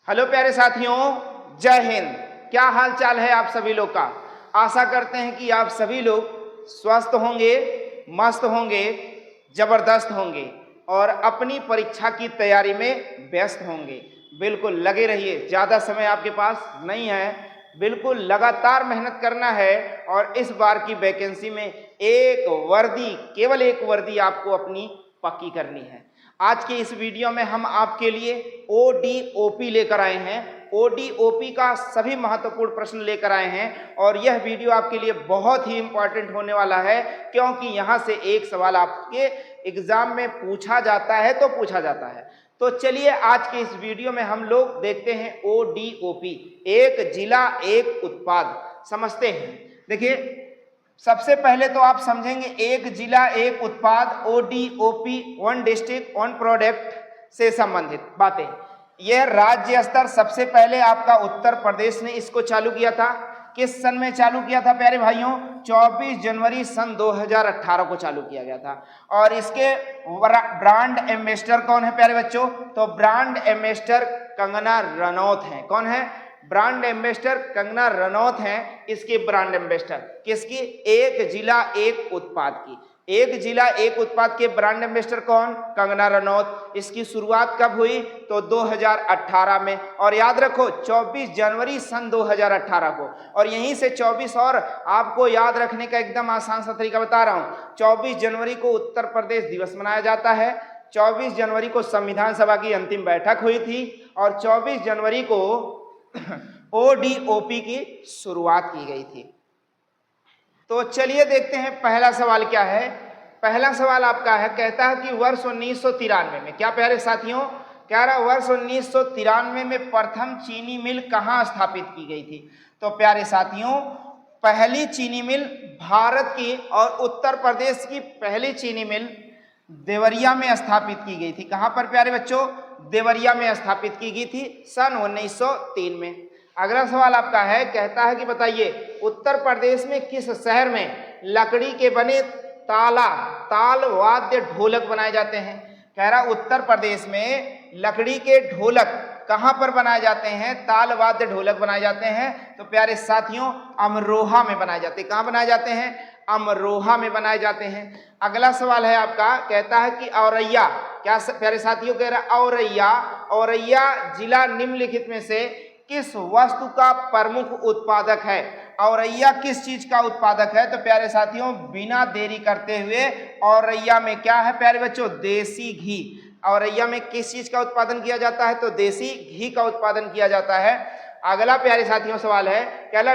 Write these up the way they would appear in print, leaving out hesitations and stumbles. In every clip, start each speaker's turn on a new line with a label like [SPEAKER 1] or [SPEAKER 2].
[SPEAKER 1] Hello प्यारे साथियों, जय हिंद। क्या हाल चाल है आप सभी लोग का। आशा करते हैं कि आप सभी लोग स्वस्थ होंगे, मस्त होंगे, जबरदस्त होंगे और अपनी परीक्षा की तैयारी में व्यस्त होंगे। बिल्कुल लगे रहिए, ज़्यादा समय आपके पास नहीं है, बिल्कुल लगातार मेहनत करना है और इस बार की वैकेंसी में एक वर्दी, केवल एक वर्दी आपको अपनी पक्की करनी है। आज के इस वीडियो में हम आपके लिए ODOP लेकर आए हैं। ODOP का सभी महत्वपूर्ण प्रश्न लेकर आए हैं और यह वीडियो आपके लिए बहुत ही इंपॉर्टेंट होने वाला है, क्योंकि यहाँ से एक सवाल आपके एग्जाम में पूछा जाता है तो पूछा जाता है। तो चलिए आज के इस वीडियो में हम लोग देखते हैं ODOP, एक जिला एक उत्पाद, समझते हैं। देखिए, सबसे पहले तो आप समझेंगे एक जिला एक उत्पाद, ODOP, one district one product से संबंधित बातें। यह राज्य स्तर सबसे पहले आपका उत्तर प्रदेश ने इसको चालू किया था। किस सन में चालू किया था प्यारे भाइयों? 24 जनवरी सन 2018 को चालू किया गया था। और इसके ब्रांड एम्बेसडर कौन है प्यारे बच्चों? तो ब्रांड एम्बेसडर कंगना रनौत हैं। कौन है? ब्रांड एम्बेसडर कंगना रनौत हैं इसके ब्रांड एम्बेसडर। किसकी? एक जिला एक उत्पाद की। एक जिला एक उत्पाद के ब्रांड एम्बेसडर कौन? कंगना रनौत। इसकी शुरुआत कब हुई? तो 2018 में। और याद रखो 24 जनवरी सन 2018 को। और यहीं से 24 और आपको याद रखने का एकदम आसान सा तरीका बता रहा हूं। 24 जनवरी को उत्तर प्रदेश दिवस मनाया जाता है। 24 जनवरी को संविधान सभा की अंतिम बैठक हुई थी और 24 जनवरी को ODOP की शुरुआत की गई थी। तो चलिए देखते हैं पहला सवाल क्या है। पहला सवाल आपका है, कहता है कि वर्ष 1993 में, क्या प्यारे साथियों, कह रहा वर्ष 1993 में प्रथम चीनी मिल कहाँ स्थापित की गई थी? तो प्यारे साथियों, पहली चीनी मिल भारत की और उत्तर प्रदेश की पहली चीनी मिल देवरिया में स्थापित की गई थी। कहां पर प्यारे बच्चों? देवरिया में स्थापित की गई थी सन 1903 में। अगला सवाल आपका है, कहता है कि बताइए उत्तर प्रदेश में किस शहर में लकड़ी के बने ताल वाद्य ढोलक बनाए जाते हैं? कह रहा उत्तर प्रदेश में लकड़ी के ढोलक कहां पर बनाए जाते हैं? ताल वाद्य ढोलक बनाए जाते हैं। तो प्यारे साथियों, अमरोहा में बनाए जाते हैं। कहां बनाए जाते हैं? अमरोहा में बनाए जाते हैं। अगला सवाल है आपका, कहता है कि औरैया, क्या प्यारे साथियों कह रहा है औरैया जिला निम्नलिखित में से किस वस्तु का प्रमुख उत्पादक है? औरैया किस चीज का उत्पादक है? तो प्यारे साथियों, बिना देरी करते हुए औरैया में क्या है प्यारे बच्चों? देसी घी। औरैया में किस चीज का उत्पादन किया जाता है? तो देसी घी का उत्पादन किया जाता है। अगला प्यारे साथियों सवाल है, कहला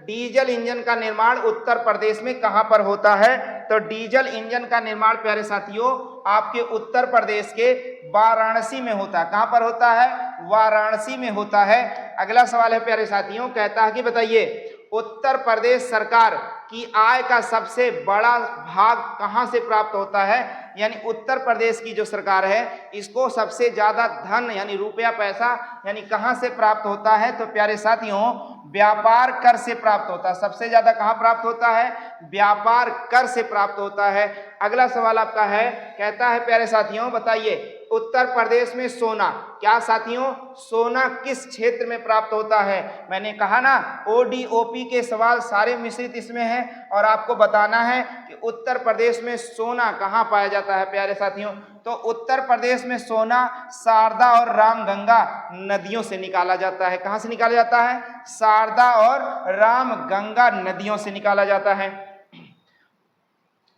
[SPEAKER 1] डीजल इंजन का निर्माण उत्तर प्रदेश में कहां पर होता है? तो डीजल इंजन का निर्माण प्यारे साथियों आपके उत्तर प्रदेश के वाराणसी में होता है। कहां पर होता है? वाराणसी में होता है। अगला सवाल है प्यारे साथियों, कहता है कि बताइए उत्तर प्रदेश सरकार की आय का सबसे बड़ा भाग कहां से प्राप्त होता है? यानी उत्तर प्रदेश की जो सरकार है इसको सबसे ज्यादा धन यानी रुपया पैसा यानी कहां से प्राप्त होता है? तो प्यारे साथियों, व्यापार कर से प्राप्त होता है। सबसे ज्यादा कहां प्राप्त होता है? व्यापार कर से प्राप्त होता है। अगला सवाल आपका है, कहता है प्यारे साथियों बताइए उत्तर प्रदेश में सोना, क्या साथियों, सोना किस क्षेत्र में प्राप्त होता है? मैंने कहा ना ODOP के सवाल सारे मिश्रित इसमें हैं और आपको बताना है कि उत्तर प्रदेश में सोना कहाँ पाया जाता है प्यारे साथियों। तो उत्तर प्रदेश में सोना शारदा और रामगंगा नदियों से निकाला जाता है। कहाँ से निकाला जाता है? शारदा और रामगंगा नदियों से निकाला जाता है।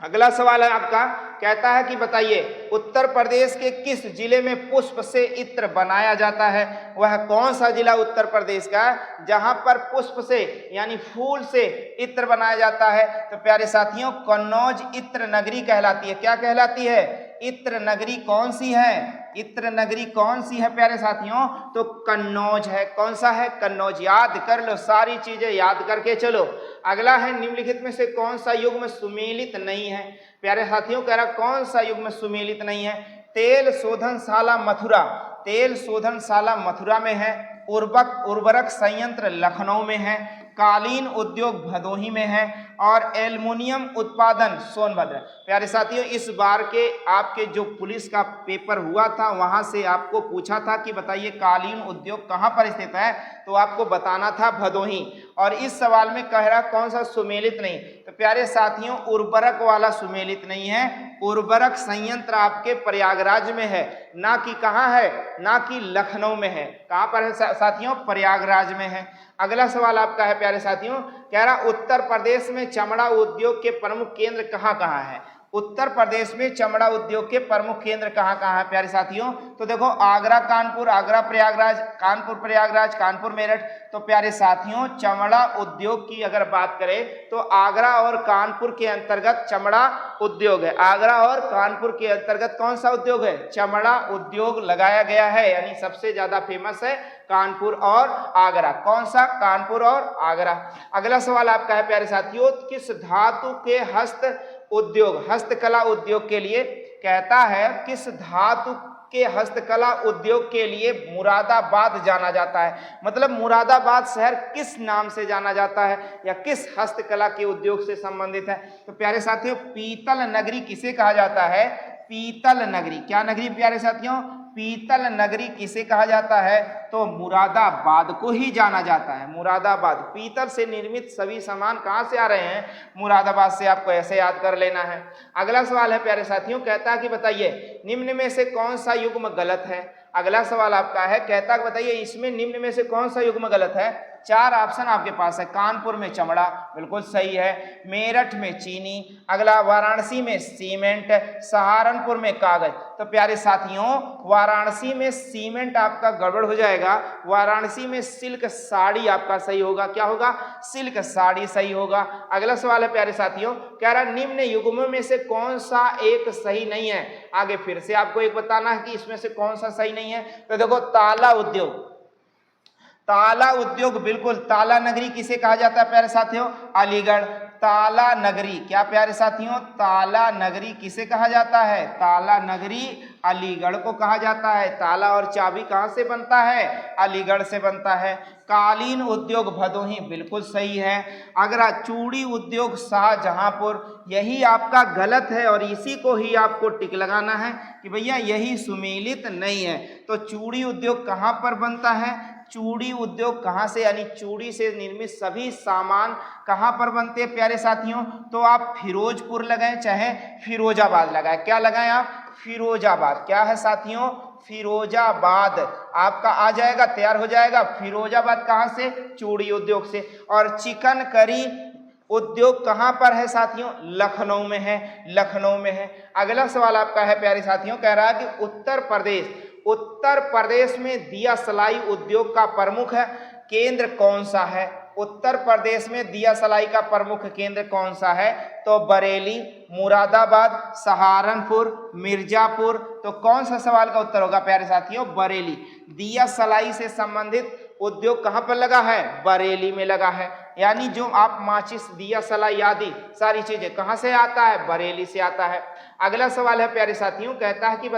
[SPEAKER 1] अगला सवाल है आपका, कहता है कि बताइए उत्तर प्रदेश के किस जिले में पुष्प से इत्र बनाया जाता है? वह कौन सा जिला उत्तर प्रदेश का है जहां पर पुष्प से यानी फूल से इत्र बनाया जाता है? तो प्यारे साथियों, कन्नौज इत्र नगरी कहलाती है। क्या कहलाती है? इत्र नगरी कौन सी है? इत्र नगरी कौन सी है प्यारे साथियों? तो कन्नौज है। कौन सा है? कन्नौज। याद कर लो, सारी चीजें याद करके चलो। अगला है, निम्नलिखित में से कौन सा युग्म सुमेलित नहीं है? प्यारे साथियों कह रहा कौन सा युग्म सुमेलित नहीं है? तेल शोधनशाला मथुरा में है। उर्वरक संयंत्र लखनऊ में है। कालीन उद्योग भदोही में है और एल्युमिनियम उत्पादन सोनभद्र। प्यारे साथियों, इस बार के आपके जो पुलिस का पेपर हुआ था वहां से आपको पूछा था कि बताइए कालीन उद्योग कहां पर स्थित है, तो आपको बताना था भदोही। और इस सवाल में कह रहा कौन सा सुमेलित नहीं, तो प्यारे साथियों उर्वरक वाला सुमेलित नहीं है, उर्वरक संयंत्र आपके प्रयागराज में है, ना कि कहाँ है, ना कि लखनऊ में है। कहाँ पर है साथियों? प्रयागराज में है। अगला सवाल आपका है प्यारे साथियों, कह रहा उत्तर प्रदेश में चमड़ा उद्योग के प्रमुख केंद्र कहाँ कहाँ है। उत्तर प्रदेश में चमड़ा उद्योग के प्रमुख केंद्र कहाँ कहाँ है प्यारे साथियों? तो देखो आगरा कानपुर, आगरा प्रयागराज, कानपुर प्रयागराज, कानपुर मेरठ। तो प्यारे साथियों चमड़ा उद्योग की अगर बात करें तो आगरा और कानपुर के अंतर्गत चमड़ा उद्योग है। आगरा और कानपुर के अंतर्गत कौन सा उद्योग है? चमड़ा उद्योग लगाया गया है, यानी सबसे ज्यादा फेमस है कानपुर और आगरा। कौन सा? कानपुर और आगरा। अगला सवाल आपका है प्यारे साथियों, किस धातु के उद्योग हस्तकला उद्योग के लिए, कहता है किस धातु के हस्तकला उद्योग के लिए मुरादाबाद जाना जाता है। मतलब मुरादाबाद शहर किस नाम से जाना जाता है या किस हस्तकला के उद्योग से संबंधित है? तो प्यारे साथियों पीतल नगरी किसे कहा जाता है? पीतल नगरी। क्या नगरी प्यारे साथियों? पीतल नगरी किसे कहा जाता है? तो मुरादाबाद को ही जाना जाता है। मुरादाबाद, पीतल से निर्मित सभी सामान कहाँ से आ रहे हैं? मुरादाबाद से। आपको ऐसे याद कर लेना है। अगला सवाल है प्यारे साथियों, कहता है कि बताइए निम्न में से कौन सा युग्म गलत है। अगला सवाल आपका है, कहता है बताइए इसमें निम्न में से कौन सा युग्म गलत है। चार ऑप्शन आपके पास है। कानपुर में चमड़ा, बिल्कुल सही है। मेरठ में चीनी, अगला वाराणसी में सीमेंट, सहारनपुर में कागज। तो प्यारे साथियों वाराणसी में सीमेंट आपका गड़बड़ हो जाएगा, वाराणसी में सिल्क साड़ी आपका सही होगा। क्या होगा? सिल्क साड़ी सही होगा। अगला सवाल है प्यारे साथियों, कह रहा निम्न युग्मों में से कौन सा एक सही नहीं है। आगे फिर से आपको एक बताना है कि इसमें से कौन सा सही नहीं है। तो देखो ताला उद्योग, ताला उद्योग बिल्कुल। ताला नगरी किसे कहा जाता है प्यारे साथियों? अलीगढ़। ताला नगरी, क्या प्यारे साथियों? ताला नगरी किसे कहा जाता है? ताला नगरी अलीगढ़ को कहा जाता है। ताला और चाबी कहाँ से बनता है? अलीगढ़ से बनता है। कालीन उद्योग भदोही, बिल्कुल सही है। अगला चूड़ी उद्योग शाहजहांपुर, यही आपका गलत है और इसी को ही आपको टिक लगाना है कि भैया यही सुमेलित नहीं है। तो चूड़ी उद्योग कहाँ पर बनता है? चूड़ी उद्योग कहाँ से, यानी चूड़ी से निर्मित सभी सामान कहाँ पर बनते हैं प्यारे साथियों? तो आप फिरोजपुर लगाएं चाहे फिरोजाबाद लगाएं। क्या लगाएं आप? फिरोजाबाद। क्या है साथियों? फिरोजाबाद आपका आ जाएगा, तैयार हो जाएगा। फिरोजाबाद कहाँ से? चूड़ी उद्योग से। और चिकन करी उद्योग कहाँ पर है साथियों? लखनऊ में है, लखनऊ में है। अगला सवाल आपका है प्यारे साथियों, कह रहा है कि उत्तर प्रदेश में दिया सलाई उद्योग का प्रमुख केंद्र कौन सा है? उत्तर प्रदेश में दिया सलाई का प्रमुख केंद्र कौन सा है? तो बरेली, मुरादाबाद, सहारनपुर, मिर्जापुर। तो कौन सा सवाल का उत्तर होगा प्यारे साथियों? बरेली। दिया सलाई से संबंधित उद्योग कहाँ पर लगा है? बरेली में लगा है। यानी जो आप माचिस, दिया सलाई आदि सारी चीजें कहाँ से आता है? बरेली से आता है। अगला सवाल है प्यारे साथियों, कहता है कि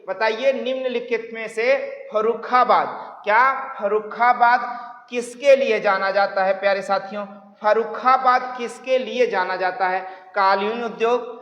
[SPEAKER 1] बताइए निम्नलिखित में से फर्रुखाबाद, क्या फर्रुखाबाद किसके लिए जाना जाता है प्यारे साथियों? फर्रुखाबाद किसके लिए जाना जाता है? कालीन उद्योग,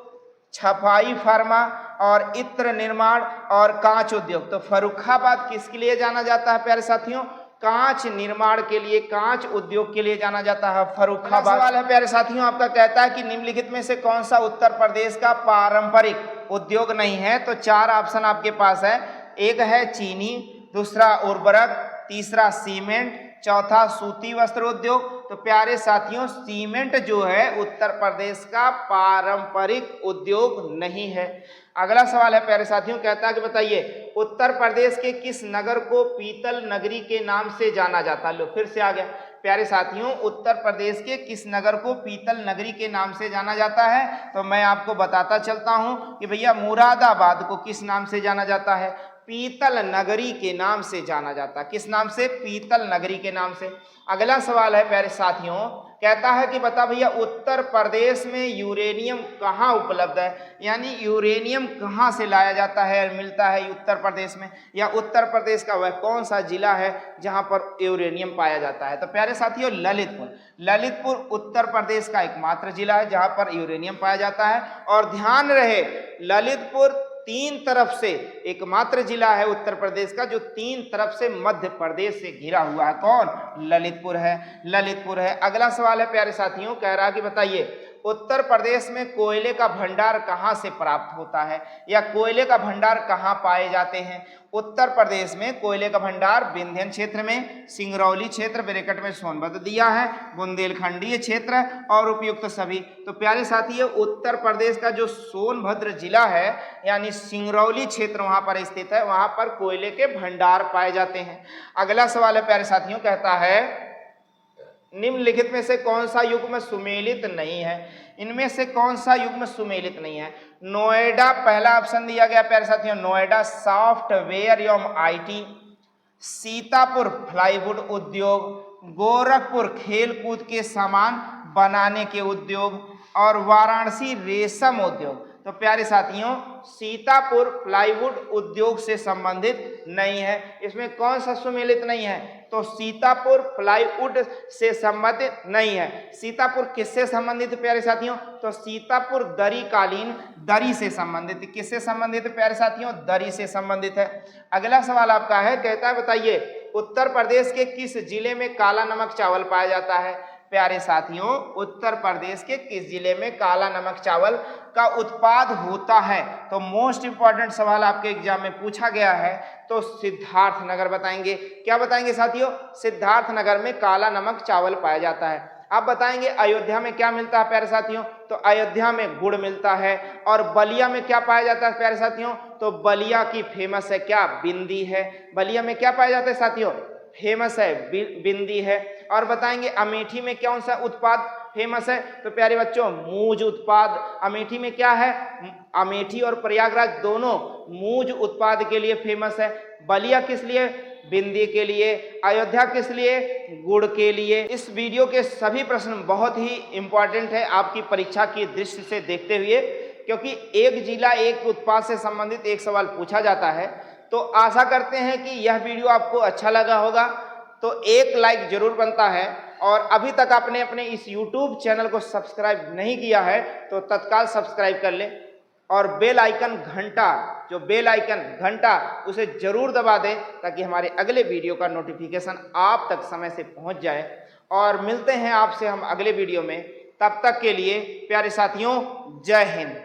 [SPEAKER 1] छपाई फार्मा और इत्र निर्माण और कांच उद्योग। तो फर्रुखाबाद किसके लिए जाना जाता है प्यारे साथियों? कांच निर्माण के लिए, कांच उद्योग के लिए जाना जाता है फर्रुखाबाद। सवाल है प्यारे साथियों आपका, कहता है कि निम्नलिखित में से कौन सा उत्तर प्रदेश का पारंपरिक उद्योग नहीं है? तो चार ऑप्शन आपके पास है। एक है चीनी, दूसरा उर्वरक, तीसरा सीमेंट, चौथा सूती वस्त्र उद्योग। तो प्यारे साथियों सीमेंट जो है उत्तर प्रदेश का पारंपरिक उद्योग नहीं है। अगला सवाल है प्यारे साथियों, कहता है कि बताइए उत्तर प्रदेश के किस नगर को पीतल नगरी के नाम से जाना जाता है? लो फिर से आ गया प्यारे साथियों, उत्तर प्रदेश के किस नगर को पीतल नगरी के नाम से जाना जाता है? तो मैं आपको बताता चलता हूं कि भैया मुरादाबाद को किस नाम से जाना जाता है? पीतल नगरी के नाम से जाना जाता है। किस नाम से? पीतल नगरी के नाम से। अगला सवाल है प्यारे साथियों, कहता है कि बता भैया उत्तर प्रदेश में यूरेनियम कहाँ उपलब्ध है, यानी यूरेनियम कहाँ से लाया जाता है और मिलता है उत्तर प्रदेश में, या उत्तर प्रदेश का वह कौन सा जिला है जहाँ पर यूरेनियम पाया जाता है? तो प्यारे साथियों ललितपुर। ललितपुर उत्तर प्रदेश का एकमात्र जिला है जहाँ पर यूरेनियम पाया जाता है। और ध्यान रहे ललितपुर 3 तरफ से एकमात्र जिला है उत्तर प्रदेश का जो 3 तरफ से मध्य प्रदेश से घिरा हुआ है। कौन? ललितपुर है, ललितपुर है। अगला सवाल है प्यारे साथियों, कह रहा कि बताइए उत्तर प्रदेश में कोयले का भंडार कहाँ से प्राप्त होता है, या कोयले का भंडार कहाँ पाए जाते हैं? उत्तर प्रदेश में कोयले का भंडार विंध्य क्षेत्र में, सिंगरौली क्षेत्र ब्रैकेट में सोनभद्र दिया है, बुंदेलखंडीय क्षेत्र और उपयुक्त सभी। तो प्यारे साथियों उत्तर प्रदेश का जो सोनभद्र जिला है यानी सिंगरौली क्षेत्र वहां पर स्थित है, वहां पर कोयले के भंडार पाए जाते हैं। अगला सवाल है प्यारे साथियों, कहता है निम्नलिखित में से कौन सा युग्म सुमेलित नहीं है? इनमें से कौन सा युग्म सुमेलित नहीं है? नोएडा पहला ऑप्शन दिया गया प्यारे साथियों, नोएडा सॉफ्टवेयर एवं आईटी, सीतापुर प्लाईवुड उद्योग, गोरखपुर खेलकूद के सामान बनाने के उद्योग और वाराणसी रेशम उद्योग। तो प्यारे साथियों सीतापुर प्लाईवुड उद्योग से संबंधित नहीं है। इसमें कौन सा सुमेलित नहीं है? तो सीतापुर प्लाईवुड से संबंधित नहीं है। सीतापुर किससे संबंधित है प्यारे साथियों? तो सीतापुर दरी कालीन दरी से संबंधित। किससे संबंधित है प्यारे साथियों? दरी से संबंधित है। अगला सवाल आपका है, कहता है बताइए उत्तर प्रदेश के किस जिले में काला नमक चावल पाया जाता है? प्यारे साथियों उत्तर प्रदेश के किस जिले में काला नमक चावल का उत्पाद होता है? तो मोस्ट इंपॉर्टेंट सवाल आपके एग्जाम में पूछा गया है, तो सिद्धार्थ नगर बताएंगे। क्या बताएंगे साथियों? सिद्धार्थ नगर में काला नमक चावल पाया जाता है। आप बताएंगे अयोध्या में क्या मिलता है प्यारे साथियों? तो अयोध्या में गुड़ मिलता है। और बलिया में क्या पाया जाता है प्यारे साथियों? तो बलिया की फेमस है क्या? बिंदी है। बलिया में क्या पाया जाता है साथियों? फेमस है बिंदी है। और बताएंगे अमेठी में कौन सा उत्पाद फेमस है? तो प्यारे बच्चों मूज उत्पाद। अमेठी में क्या है? अमेठी और प्रयागराज दोनों मूज उत्पाद के लिए फेमस है। बलिया किस लिए? बिंदी के लिए। अयोध्या किस लिए? गुड़ के लिए। इस वीडियो के सभी प्रश्न बहुत ही इंपॉर्टेंट है आपकी परीक्षा की दृष्टि से देखते हुए, क्योंकि एक जिला एक उत्पाद से संबंधित एक सवाल पूछा जाता है। तो आशा करते हैं कि यह वीडियो आपको अच्छा लगा होगा, तो एक लाइक जरूर बनता है। और अभी तक आपने अपने इस YouTube चैनल को सब्सक्राइब नहीं किया है तो तत्काल सब्सक्राइब कर ले, और बेल आइकन घंटा, जो बेल आइकन घंटा उसे जरूर दबा दें ताकि हमारे अगले वीडियो का नोटिफिकेशन आप तक समय से पहुंच जाए। और मिलते हैं आपसे हम अगले वीडियो में, तब तक के लिए प्यारे साथियों जय हिंद।